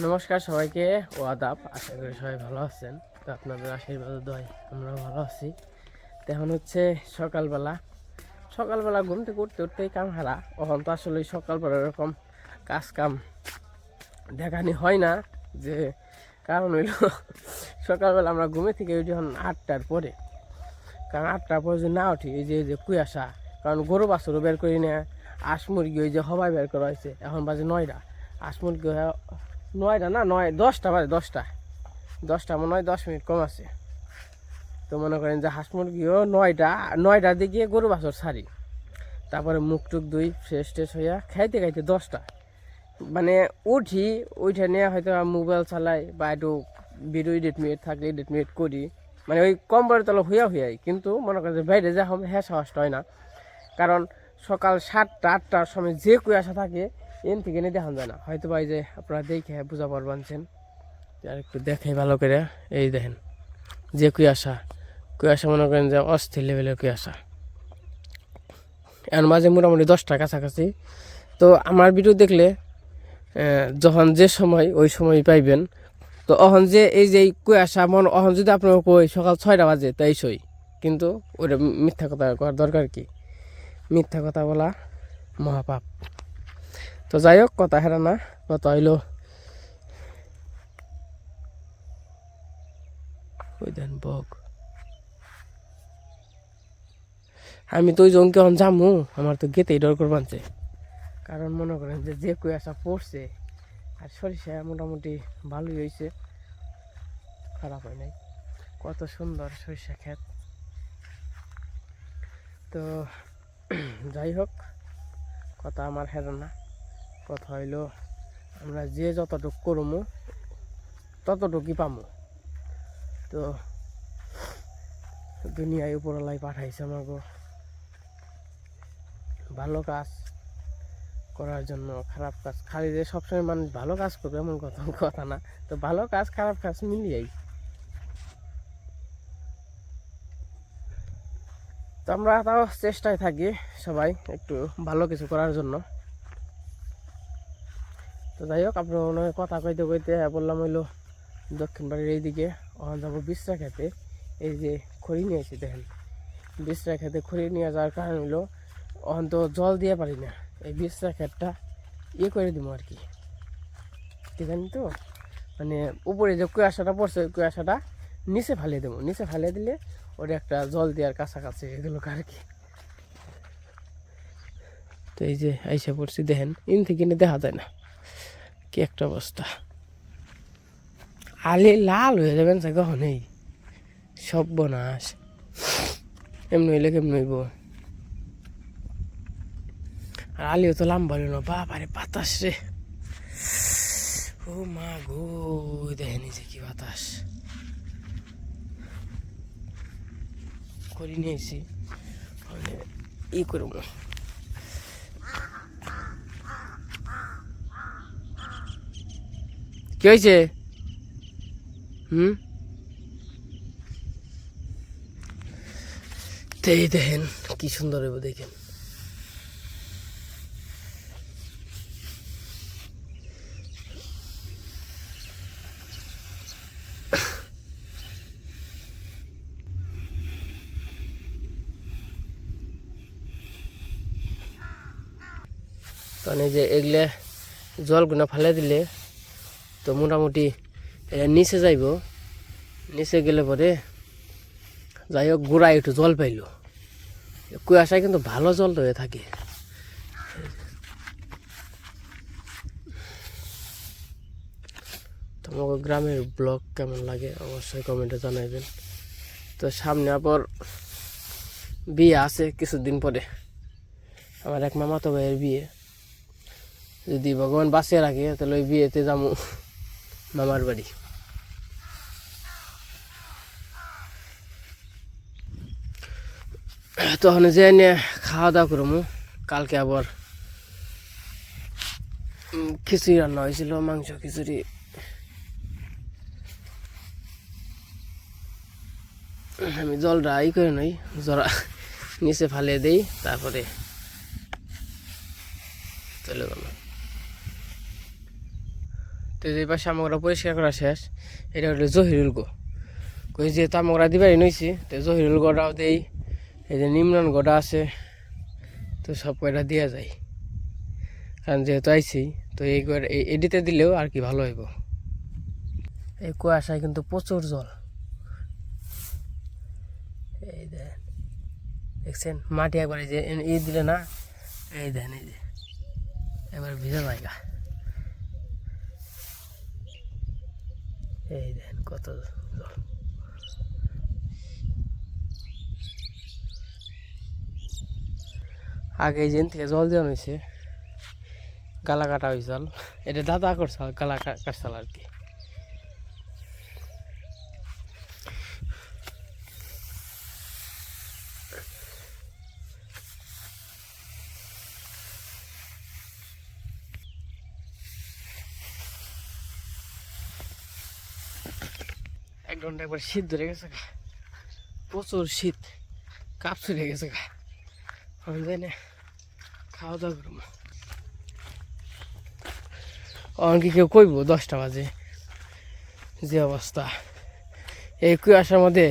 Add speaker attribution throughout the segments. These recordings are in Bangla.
Speaker 1: নমস্কার সবাইকে ও আদাব। আশা করি সবাই ভালো আছেন। তো আপনাদের আশীর্বাদ দয় আমরাও ভালো আছি। তো এখন হচ্ছে সকালবেলা ঘুম থেকে উঠতেই কাম হারা। এখন তো আসলে সকালবেলা এরকম কাম দেখানি হয় না, যে কারণ হইল সকালবেলা আমরা ঘুমে থেকে উঠি এখন 8টার পরে। কারণ 8টার পরে যদি না উঠি, এই যে কুয়াশা, কারণ গরু বাছুরও বের করি না, হাঁস মুরগি ওই যে হবাই বের করা হয়েছে, এখন বাজে 9টা। হাঁস মুরগি 9টা না 10টা বাজে, 10টা মনে হয় 10 মিনিট কম আছে। তো মনে করেন যে হাঁস মুরগিও 9টার দিকে গরু বাছুর ছাড়ি, তারপরে মুখ টুক দুই ফ্রেশ ট্রেশ হইয়া খাইতে 10টা মানে উঠে নিয়ে হয়তো মোবাইল চালাই বা একটু ভিডিও এডিট থাকলে এডিট করি, মানে ওই কম্বলের তলে হুইয়াই। কিন্তু মনে করেন যে বাইরে যা হ্যাঁ সাহসটা হয় না, কারণ সকাল 7টা 8টার সময় যে কুয়াশা থাকে এন থেকে নিয়ে দেখানো যায় না। হয়তো বা এই যে আপনারা দেখে বুঝা পারবেন, আর একটু দেখাই ভালো করে। এই দেখেন যে কুয়াশা মনে করেন যে অস্থির লেভেলের কুয়াশা। এখন মাঝে মোটামুটি 10টার কাছাকাছি। তো আমার ভিডিও দেখলে যখন যে সময় ওই সময় পাইবেন। তো অহন যে এই যে কুয়াশা অহন যদি আপনার কই সকাল 6টা বাজে তাই সই, কিন্তু ওইটা মিথ্যা কথা করার দরকার কি? মিথ্যা কথা বলা মহাপাপ। তো যাই হোক, কথা হেরা না, কথা হইল ওই দেন বক। আমি তো ওই জনকে এখন যামু, আমার তো গেতেই ডর করবানছে। কারণ মনে করেন যে কুয়াশা পড়ছে, আর সরিষা মোটামুটি ভালোই হয়েছে, খারাপ হয় নাই। কত সুন্দর সরিষা ক্ষেত। তো যাই হোক, কথা আমার হেরা না, কথা হইল আমরা যে যতটুকু করমু ততটুকুই পামু। তো দুনিয়ায় উপরলাই পাঠাইছে আমাকে ভালো কাজ করার জন্য। খারাপ কাজ খালি যে সবসময় মানুষ ভালো কাজ করবে এমন কথা না। তো ভালো কাজ খারাপ কাজ মিলিয়েই তো আমরা তাও চেষ্টায় থাকি সবাই একটু ভালো কিছু করার জন্য। তো যাই হোক, আপনার কথা কইতে বললাম হইলো দক্ষিণ বাড়ির এইদিকে ওখানে যাবো বিশ্রা খেতে। এই যে খড়ি নিয়ে এসে দেখেন, বিশ্রা খেতে খড়ি নিয়ে যাওয়ার কারণ হইলো ওখান তো জল দিয়ে পারি না, এই বিশ্রা ক্ষেতটা করে দিব আর কি। জানি তো, মানে উপরে যে কুয়াশাটা পড়ছে ওই কুয়াশাটা নিচে ফালিয়ে দেবো, নিচে ফালিয়ে দিলে ওটা একটা জল দেওয়ার কাছাকাছি এগুলো আর কি। তো এই যে আইসা পড়ছি, দেখেন ইন থেকে দেখা যায় না কি একটা অবস্থা। আলে লাল হয়ে যাবেন সে কখনই, সব বনাস এমনি হইলে কেমন হইব। আর আলিও তো লাম্বা হইল না, বাবারে বাতাস রে, ও মা গো, দেখেন যে কি বাতাস। করি নিয়েছি মানে ই করব, কি হয়েছে? এই দেখেন কি সুন্দর হইব, দেখেন। কারণ এই যে এগুলা জলগুনা ফেলে দিলে তো মোটামুটি নিচে যাইব, নিচে গেলে পরে যাই হোক গোড়ায় একটু জল পাইল। কুয়াশায় কিন্তু ভালো জল হয়ে থাকে। তোমাকে গ্রামের ব্লগ কেমন লাগে অবশ্যই কমেন্টে জানাইবেন। তো সামনে আবার বিয়ে আছে কিছুদিন পরে, আমার এক মামাতো ভাইয়ের বিয়ে। যদি ভগবান বাঁচিয়ে রাখে তাহলে ওই বিয়েতে যাবো মামার বাড়ি। তখন যে নিয়ে খাওয়া দাওয়া করবো। কালকে আবার খিচুড়ি রান্না হয়েছিল, মাংস খিচুড়ি। আমি জলটা করে নই, জরা নিচে ফালিয়ে দিই, তারপরে চলে গেল। তো এই পাশে আমগরা পরিষ্কার করা শেষ। এটা হলো জহিরুল গো, কই যে তামগরা দিবাই নইছি। তো জহিরুল গোটাও দেই, এই যে নিম্নন গোটা আছে, তো সব কয়টা দেওয়া যায়। কারণ যেহেতু আইছি, তো এই এডিতে দিলেও আর কি ভালো হইব। এই কুয়াশায় কিন্তু প্রচুর জল, এই দেখছেন মাটি একবার এই যে এই দিলে না, এই দেন এই যে এবার ভিজা জায়গা, এই দেন কত জল। আগে এই যেন থেকে জল দেওয়া হয়েছে, গালা কাটা হয়েছিল, এটা দাদা করছে গালা কাটছাল আর কি। এক ঘন্টা একবার শীত ধরে গেছে, প্রচুর শীত, কাপ ছুটে গেছে। আমি যাই না খাওয়া দাওয়া করবো। অনেকে কেউ কইব 10টা বাজে, যে অবস্থা এই কুয়াশার মধ্যে।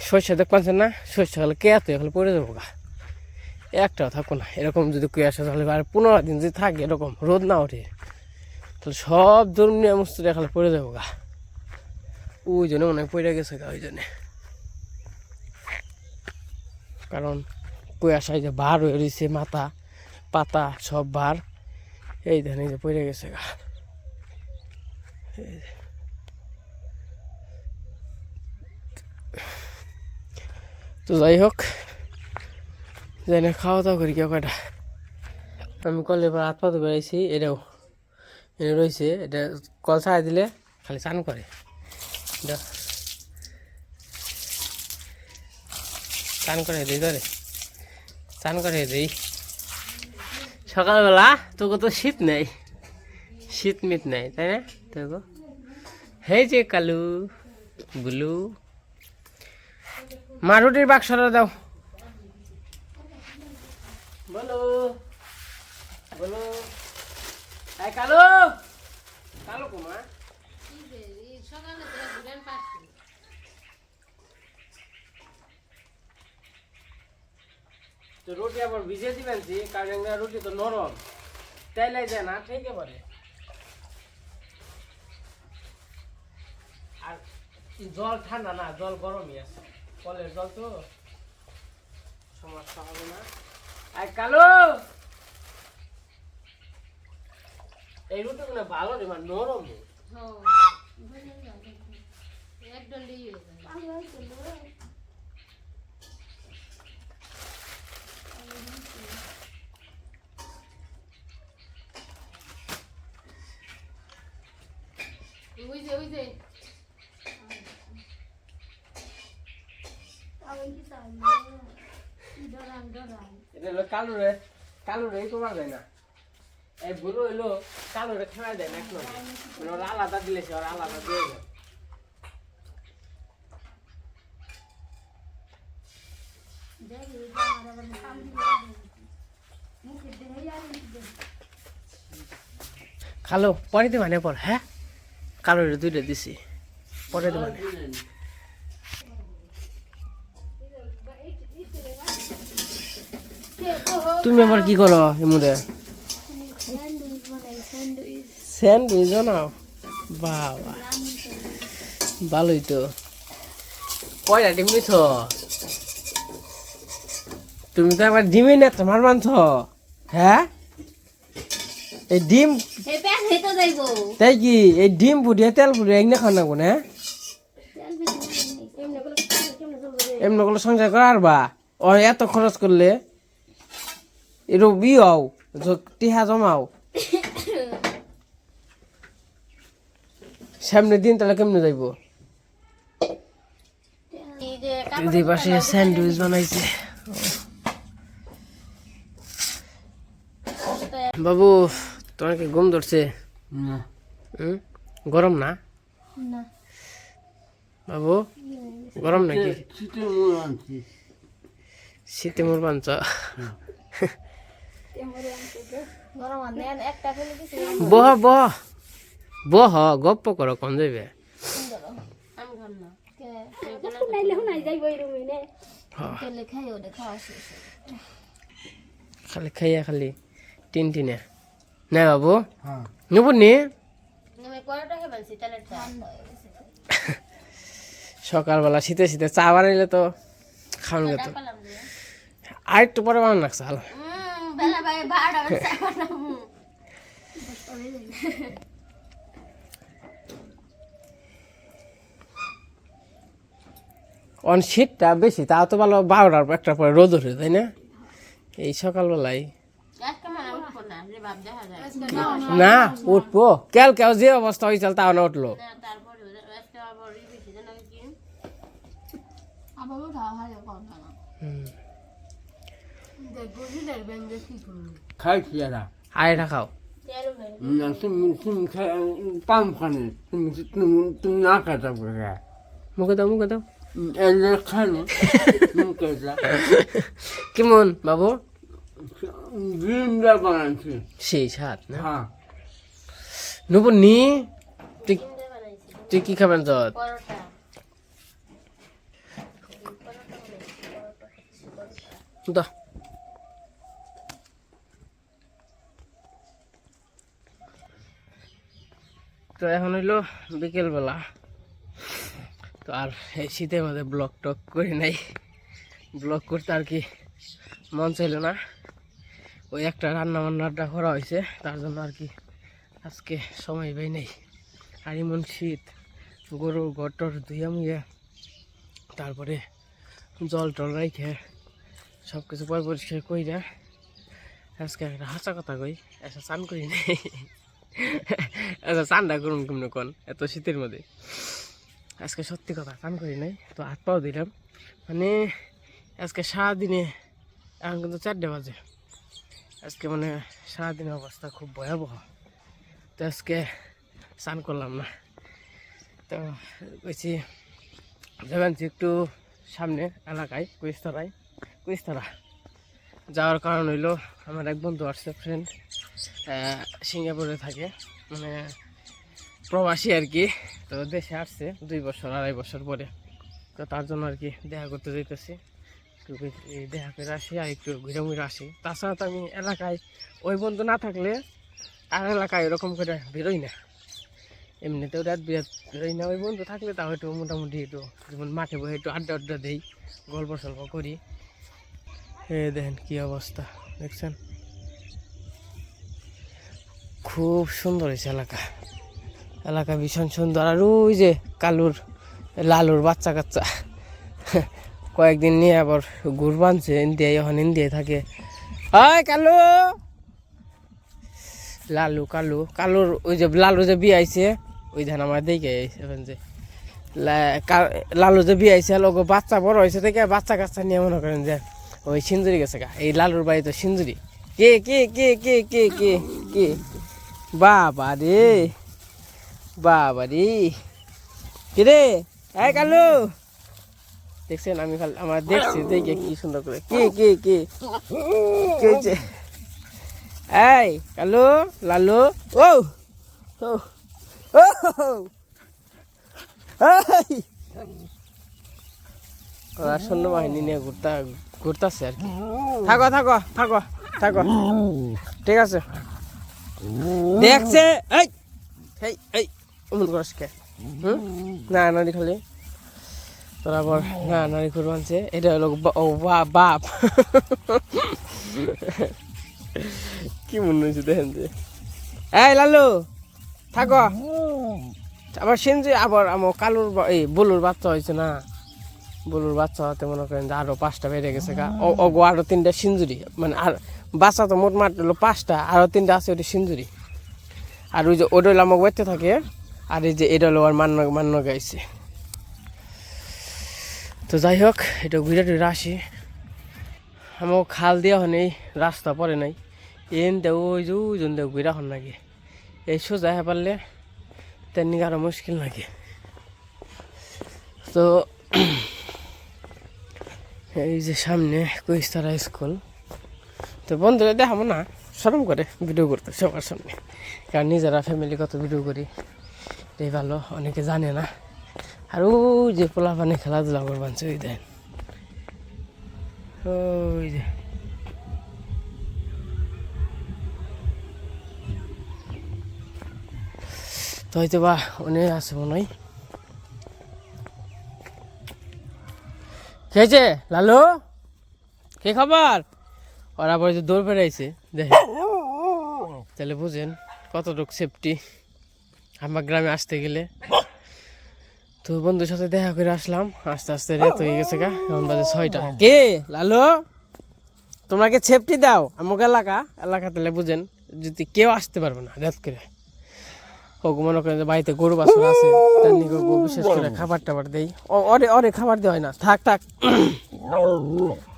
Speaker 1: শস্য দেখ পাচ্ছেন না, শস্য খালে কে এত খালে পড়ে যাবো গা, একটাও থাকবো না। এরকম যদি কুয়াশা তাহলে আর 15 দিন যদি থাকে এরকম রোদ না ওঠে, তাহলে সব ধর্মীয় মুস্তুরে খালে পড়ে যাবো গা। ওই জন্য অনেক পড়ে গেছে গা, ওই জন্যে। কারণ কুয়াশায় যে বার হয়ে রয়েছে, মাথা পাতা সব বার, এই ধানে যে পড়ে গেছে গা। তো যাই হোক, যাই না খাওয়া দাওয়া করি কেউ কয়টা। আমি কলে এবার হাত পাতে বেড়াইছি, এটাও এটা রয়েছে, এটা কল ছাড়াই দিলে খালি চান করে, চান করে দিই, ধরে চান করে দিই। সকালবেলা তোকে তো শীত নেই, শীত মিত নেই, তাই না? তোকে হেই যে কালু বুলু, মা রুটির বাক্সটা দাও। বলো বলো, এই কালু, কালু কুমা তো রুটি আবার ভিজে দিবেন, কারণ রুটি তো নরম, তাইলে যায় না ঠিক বলে। আর জল ঠান্ডা না, জল গরমই আছে, কলের জল তো সমস্যা হবে না। আর কালো এই রুটি গুলো ভালো রে, মানে নরম, কালু রে, কালু রে তোমার যায় না। এই বুড়ো হইলো কালু রে খেলা দেয় না, এক নয় মানে ওরা আলাদা দিলে সে ওরা আলাদা দিয়ে যায়। খালো পরে দে মানে পর, হ্যাঁ কালো রে 2টা দিছি, পরে দে মানে। তুমি আবার কি করো এর মধ্যে? স্যান্ডউইচ বানাও, বাবা ভালোই তো। কয়টা ডিম নিছ তুমি? তো একবার ডিমই না তোমার মানছ, হ্যাঁ? এই ডিম তাই কি এই ডিম ফুটিয়ে তেল ফুটিয়ে এক না খাওয়া না কোন, হ্যাঁ? এমনি করলে সংসার করা আর বা ও এত খরচ করলে এর বিয়াও টিহা জমাও, সামনে দিন তাহলে কেমনে যাইব? দুই পাশে স্যান্ডউইচ বানাইছে বাবু। তোমার কি ঘুম ধরছে? গরম না বাবু? গরম নাকি? শীতে মোর বাঞ্চ, বহ বহ বহ গপ্প করো কোন যাইবে
Speaker 2: আমি খাম না
Speaker 1: খালি খাইয়া খালি টিনে না বাবু নেবো নি সকালবেলা শীতে শীতে চা বানাইলে তো খাওয়ান যেত আর একটু পরে বানান লাগছে হাল অন শীতটা বেশি তাও তো ভালো 12টার একটা পরে রোদ ওঠে তাই না এই সকালবেলায় না উঠবো কেল কেউ যে অবস্থা হয়েছে তাও না উঠলো
Speaker 3: খাইছি এরা
Speaker 1: আয়টা খাও
Speaker 3: না তুমি পাম খানে তুমি না খাতা বলে
Speaker 1: মুখে দাও
Speaker 3: এলে খানো মুখেটা
Speaker 1: কেমন বাবু
Speaker 3: ডিমটা বানাচ্ছি
Speaker 1: সেই স্বাদ না
Speaker 3: হ্যাঁ
Speaker 1: নুপুর নি তুই কি খাবেন যত দা তো এখন হইলো বিকেলবেলা তো আর এই শীতের মধ্যে ব্লগ টক করি নাই ব্লগ করতে আর কি মন চাইল না ওই একটা রান্নাবান্নাটা করা হয়েছে তার জন্য আর কি আজকে সময় পাই নাই আর এমন শীত গরু গটর ধুইয়া মুইয়া তারপরে জল টল রাইখে সব কিছু পরিষ্কার করি না আজকে একটা হাসা কথা কই একটা চান করি নাই আচ্ছা চানটা করুন কেমন কোন এত শীতের মধ্যে আজকে সত্যি কথা চান করি নাই তো হাত পাও দিলাম মানে আজকে সারাদিনে এখন কিন্তু 4টে বাজে আজকে মানে সারাদিনের অবস্থা খুব ভয়াবহ তো আজকে চান করলাম না তো বলছি যাবেন একটু সামনে এলাকায় কুইস্তারা যাওয়ার কারণ হইলো আমার এক বন্ধু আসছে ফ্রেন্ড সিঙ্গাপুরে থাকে মানে প্রবাসী আর কি তো দেশে আসছে 2 বছর 2.5 বছর পরে তো তার জন্য আর কি দেখা করতে যেতেছি একটু দেখা করে আসি আর একটু ঘুরে মুড়ে আসি তাছাড়া তো আমি এলাকায় ওই বন্ধু না থাকলে আর এলাকায় এরকম করে বেরোই না এমনিতেও রাত বিরাত বেরোই না ওই বন্ধু থাকলে তাও একটু মোটামুটি একটু যেমন মাঠে বসে একটু আড্ডা দিই গল্প সল্প করি দেখেন কি অবস্থা দেখছেন খুব সুন্দর হয়েছে এলাকা ভীষণ সুন্দর আর ওই যে লালুর বাচ্চা কাচ্চা কয়েকদিন নিয়ে আবার গুড় বানছে ইন্ডিয়ায় এখন ইন্ডিয়ায় থাকে কালুর ওই যে লালু যে বিয়ে আইছে ওই ধান আমার দেখে এখন যে লালু যে বিয়ে আইছে লোক বাচ্চা বড় হয়েছে থেকে বাচ্চা কাচ্চা নিয়ে মনে করেন যে ওই সিঞ্জুরি গেছে গা এই লালুর বাড়ি তো সিঞ্জুরি কে কে কে কে কে কে কে বাবা রে কে রে কালু দেখছেন আমি খালি আমার দেখছি দেখে কি সুন্দর করে কে কে কে কে হয়েছে এই কালু লালু ও ও সৈন্যবাহিনী নিয়ে ঘুরতেছে আর কি থাকো ঠিক আছে দেখছে এই অমন করস কে না নারী খালি তোর আবার না নারী খুর আনছে এটা হলো বাপ কি মনে হয়েছে দেখেন যে এই লালু থাকো আবার সিনজি আবার আমার কালুর এই বলুর বাচ্চা হয়েছে না বলুর বাচ্চা হতে মনে করেন যে আরো 5টা বেড়ে গেছে গা ওগো আরো 3টা সিঞ্জুরি মানে আর বাচ্চা তো মোটমাট হলো 5টা আরো 3টা আছে ওটা সিঞ্জুরি আর ওই যে ওটা হলো আমার বেঁচে থাকে আর এই যে এটা হলো আর মান্য গাইছে তো যাই হোক এটা ঘুরে টুরে আসি আমার খাল দেওয়া হয়নি রাস্তা পরে নাই এন দেও ওই যে ওইজন দেও ঘুরে হন নাকি এই সোজা হয়ে পারলে তেমনি আরো মুশকিল নাকি তো এই যে সামনে কুইস্তারা স্কুল তো বন্ধুরা দেখাবো না শরম করে ভিডিও করতে সবার সামনে, কারণ নিজেরা ফ্যামিলি কত ভিডিও করি এই ভালো, অনেকে জানে না। আর ওই যে পোলা পানি খেলাধুলা করবান ওই দেন, ওই যে তো হয়তো বা অনেক আছে মনে হয়। খেয়েছে লালু, কে খবর? ওরা পরে যে দৌড় বেড়াইছে দেখেন, তাহলে বুঝেন কতটুকু সেফটি আমার গ্রামে আসতে গেলে। তো বন্ধুর সাথে দেখা করে আসলাম, আস্তে আস্তে রাত হয়ে গেছে গা, এখন বাজে 6টা। কে লালু, তোমাকে সেফটি দাও আমাকে এলাকা তাহলে বুঝেন যদি কেউ আসতে পারবে না রাত করে। হোক মনে করেন যে বাড়িতে গরু বাছুর আছে, তার নিকে বিশেষ করে খাবার টাবার দেই। অরে খাবার দেওয়া হয় না, থাক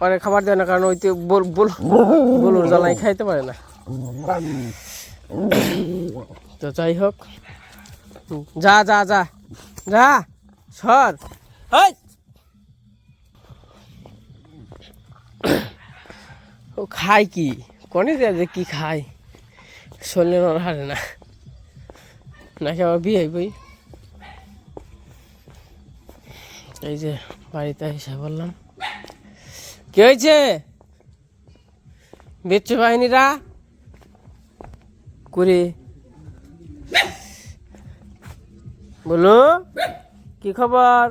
Speaker 1: অরে খাবার দেয় না, কারণ ওইতে বলুর জ্বালাই খাইতে পারে না। তো যাই হোক, যা যা যা যা সর। ও খায় কি কনে দেয় যে কি খায়, শরীরে হারে না নাকি আবার বিয়ে বই। এই যে বাড়িতে এসে বললাম, কি হয়েছে বিচ্ছু বাহিনীরা করে বলো, কি খবর?